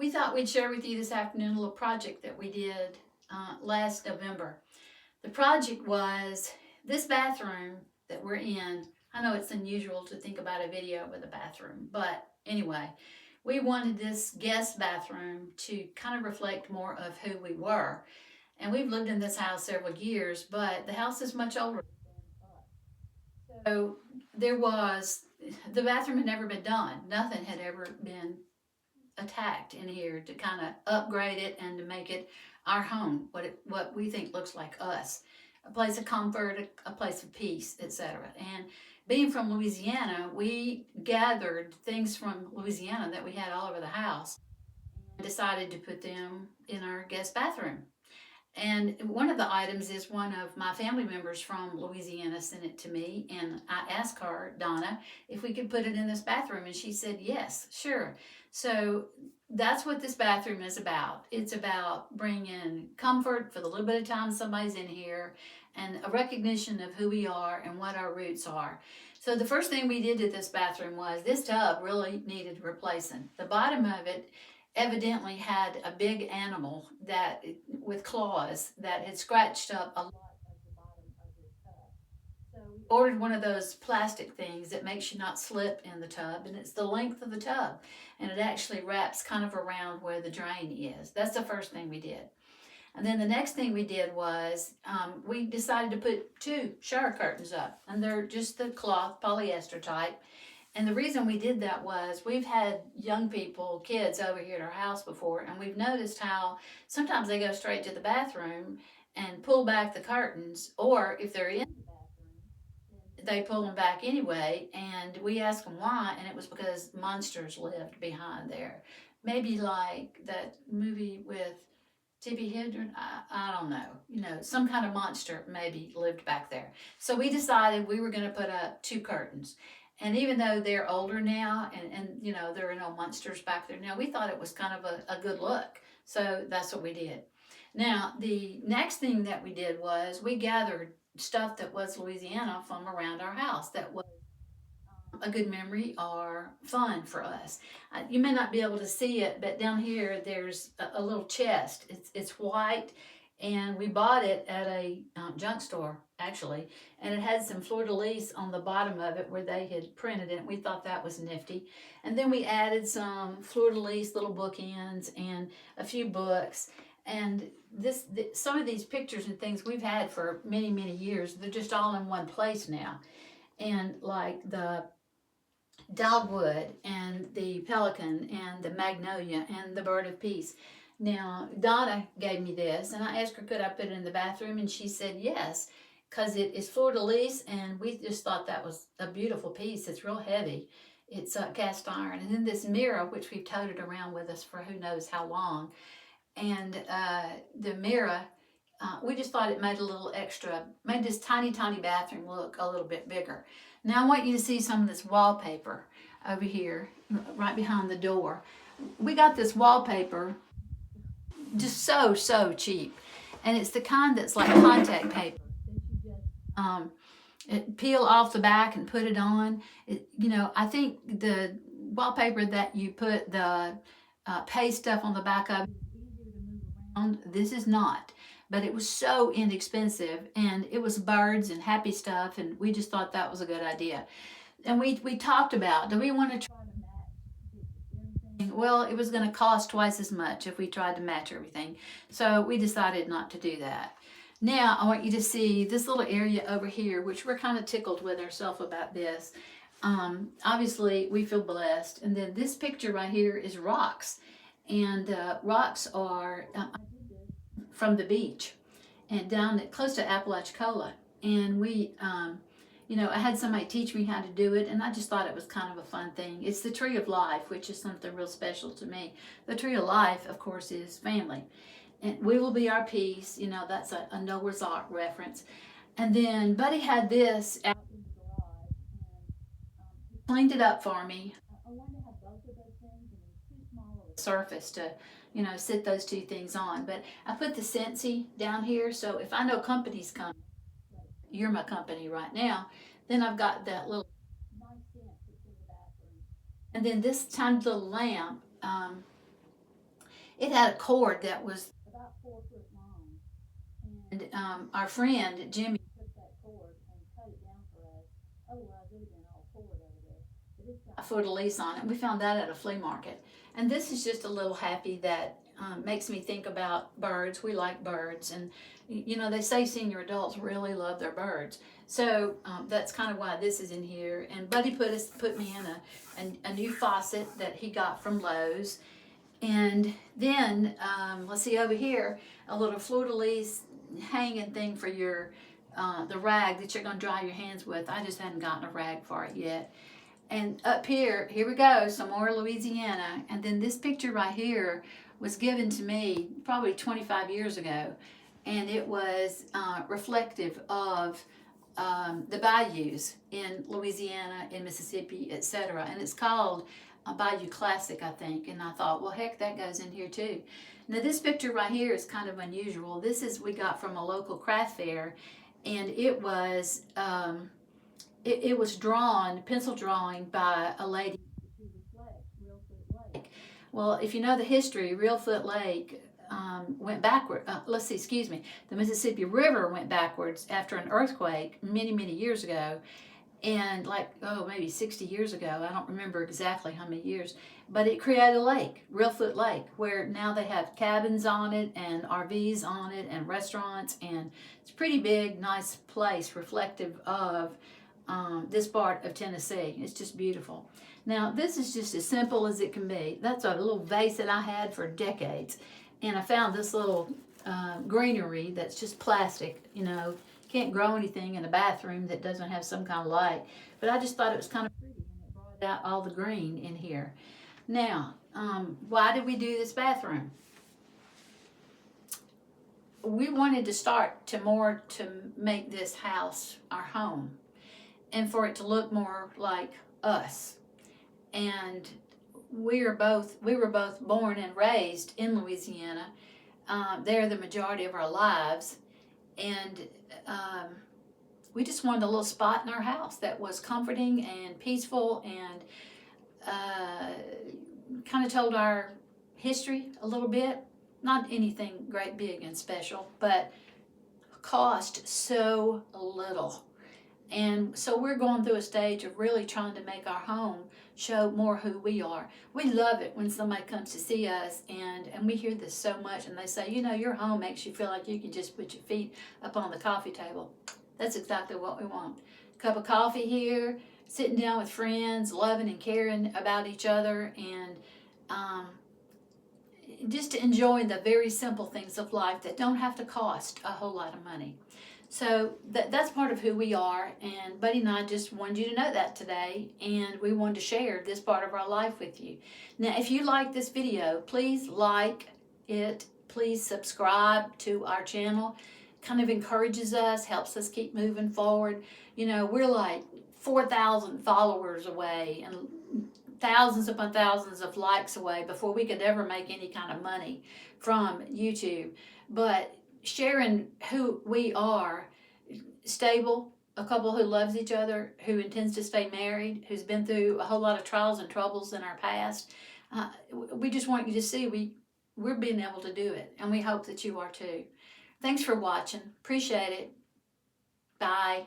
We thought we'd share with you this afternoon a little project that we did last November. The project was this bathroom that we're in. I know it's unusual to think about a video with a bathroom, but anyway, we wanted this guest bathroom to kind of reflect more of who we were. And we've lived in this house several years, but the house is much older. So there was, the bathroom had never been done. Nothing had ever been attacked in here to kind of upgrade it and to make it our home, what we think looks like us, a place of comfort, a place of peace, etc. And being from Louisiana, we gathered things from Louisiana that we had all over the house and decided to put them in our guest bathroom. And one of the items is one of my family members from Louisiana sent it to me, and I asked her, Donna, if we could put it in this bathroom, and she said yes, sure. So that's what this bathroom is about. It's about bringing comfort for the little bit of time somebody's in here, and a recognition of who we are and what our roots are. So the first thing we did to this bathroom was this tub really needed replacing. The bottom of it evidently had a big animal that with claws that had scratched up a lot of the bottom of the tub. So we ordered one of those plastic things that makes you not slip in the tub, and it's the length of the tub, and it actually wraps kind of around where the drain is. That's the first thing we did. And then the next thing we did was we decided to put two shower curtains up, and they're just the cloth polyester type. And the reason we did that was we've had young people, kids over here at our house before, and we've noticed how sometimes they go straight to the bathroom and pull back the curtains, or if they're in the bathroom, they pull them back anyway. And we asked them why, and it was because monsters lived behind there. Maybe like that movie with Tippi Hedren, I don't know. Some kind of monster maybe lived back there. So we decided we were going to put up two curtains. And even though they're older now and there are no monsters back there now, we thought it was kind of a good look. So that's what we did. Now, the next thing that we did was we gathered stuff that was Louisiana from around our house that was a good memory or fun for us. You may not be able to see it, but down here there's a little chest. It's white, and we bought it at a junk store actually, and it had some fleur-de-lis on the bottom of it where they had printed it. We thought that was nifty, and then we added some fleur-de-lis little bookends and a few books. And some of these pictures and things we've had for many years. They're just all in one place now, and like the dogwood and the pelican and the magnolia and the bird of peace. Now, Donna gave me this, and I asked her, could I put it in the bathroom? And she said yes, because it is fleur-de-lis, and we just thought that was a beautiful piece. It's real heavy. It's cast iron. And then this mirror, which we've toted around with us for who knows how long. And the mirror, we just thought it made a little extra, made this tiny bathroom look a little bit bigger. Now I want you to see some of this wallpaper over here, right behind the door. We got this wallpaper just so cheap, and it's the kind that's like contact paper that you just peel off the back and put it on. I think the wallpaper that you put the paste stuff on the back of is easier to move around. This is not. But it was so inexpensive, and it was birds and happy stuff, and we just thought that was a good idea. And we talked about, do we want to try to match everything? Well, it was going to cost twice as much if we tried to match everything. So we decided not to do that. Now I want you to see this little area over here, which we're kind of tickled with ourselves about this. Obviously, we feel blessed. And then this picture right here is rocks. And rocks are from the beach and down close to Apalachicola. And we, I had somebody teach me how to do it, and I just thought it was kind of a fun thing. It's the tree of life, which is something real special to me. The tree of life, of course, is family. And we will be our peace. That's a Noah's Ark reference. And then Buddy had this out in the garage, and he cleaned it up for me. I wanted to have both of those things, and it was too small of a surface to sit those two things on. But I put the Scentsy down here, so if I know company's coming, like you're my company right now, then I've got that little nice scent that's in the bathroom. And then this tiny little lamp, It had a cord that was about 4 foot long. And our friend Jimmy took that cord and cut it down for us. Otherwise, it would have been all cord over there. But it's got a fleur de lis on it. We found that at a flea market. And this is just a little happy that makes me think about birds. We like birds. And, you know, they say senior adults really love their birds. So that's kind of why this is in here. And Buddy put me in a new faucet that he got from Lowe's. And then, let's see over here, a little fleur de lis hanging thing for your, the rag that you're going to dry your hands with. I just hadn't gotten a rag for it yet. And up here we go, some more Louisiana. And then this picture right here was given to me probably 25 years ago. And it was reflective of the bayous in Louisiana, in Mississippi, etc. And it's called a Bayou Classic, I think. And I thought, well, heck, that goes in here too. Now this picture right here is kind of unusual. This is we got from a local craft fair, and it was drawn, pencil drawing by a lady. Reelfoot Lake. Well, if you know the history, Reelfoot Lake went backward. The Mississippi River went backwards after an earthquake many, many years ago. And maybe 60 years ago, I don't remember exactly how many years, but it created a lake, Reelfoot Lake, where now they have cabins on it and RVs on it and restaurants, and it's a pretty big, nice place reflective of this part of Tennessee. It's just beautiful. Now, this is just as simple as it can be. That's a little vase that I had for decades, and I found this little greenery that's just plastic, you know. Can't grow anything in a bathroom that doesn't have some kind of light, but I just thought it was kind of pretty, and it brought out all the green in here. Now, why did we do this bathroom? We wanted to start to make this house our home, and for it to look more like us. And we were both born and raised in Louisiana. There the majority of our lives, and we just wanted a little spot in our house that was comforting and peaceful, and kind of told our history a little bit. Not anything great, big, and special, but cost so little. And so we're going through a stage of really trying to make our home show more who we are. We love it when somebody comes to see us, and we hear this so much, and they say, you know, your home makes you feel like you can just put your feet up on the coffee table. That's exactly what we want. Cup of coffee here, sitting down with friends, loving and caring about each other, and just enjoying the very simple things of life that don't have to cost a whole lot of money. So that's part of who we are, and Buddy and I just wanted you to know that today, and we wanted to share this part of our life with you. Now, if you like this video, please like it. Please subscribe to our channel. Kind of encourages us, helps us keep moving forward. You know, we're like 4,000 followers away and thousands upon thousands of likes away before we could ever make any kind of money from YouTube. But sharing who we are, stable, a couple who loves each other, who intends to stay married, who's been through a whole lot of trials and troubles in our past. We just want you to see we're being able to do it, and we hope that you are too. Thanks for watching. Appreciate it. Bye.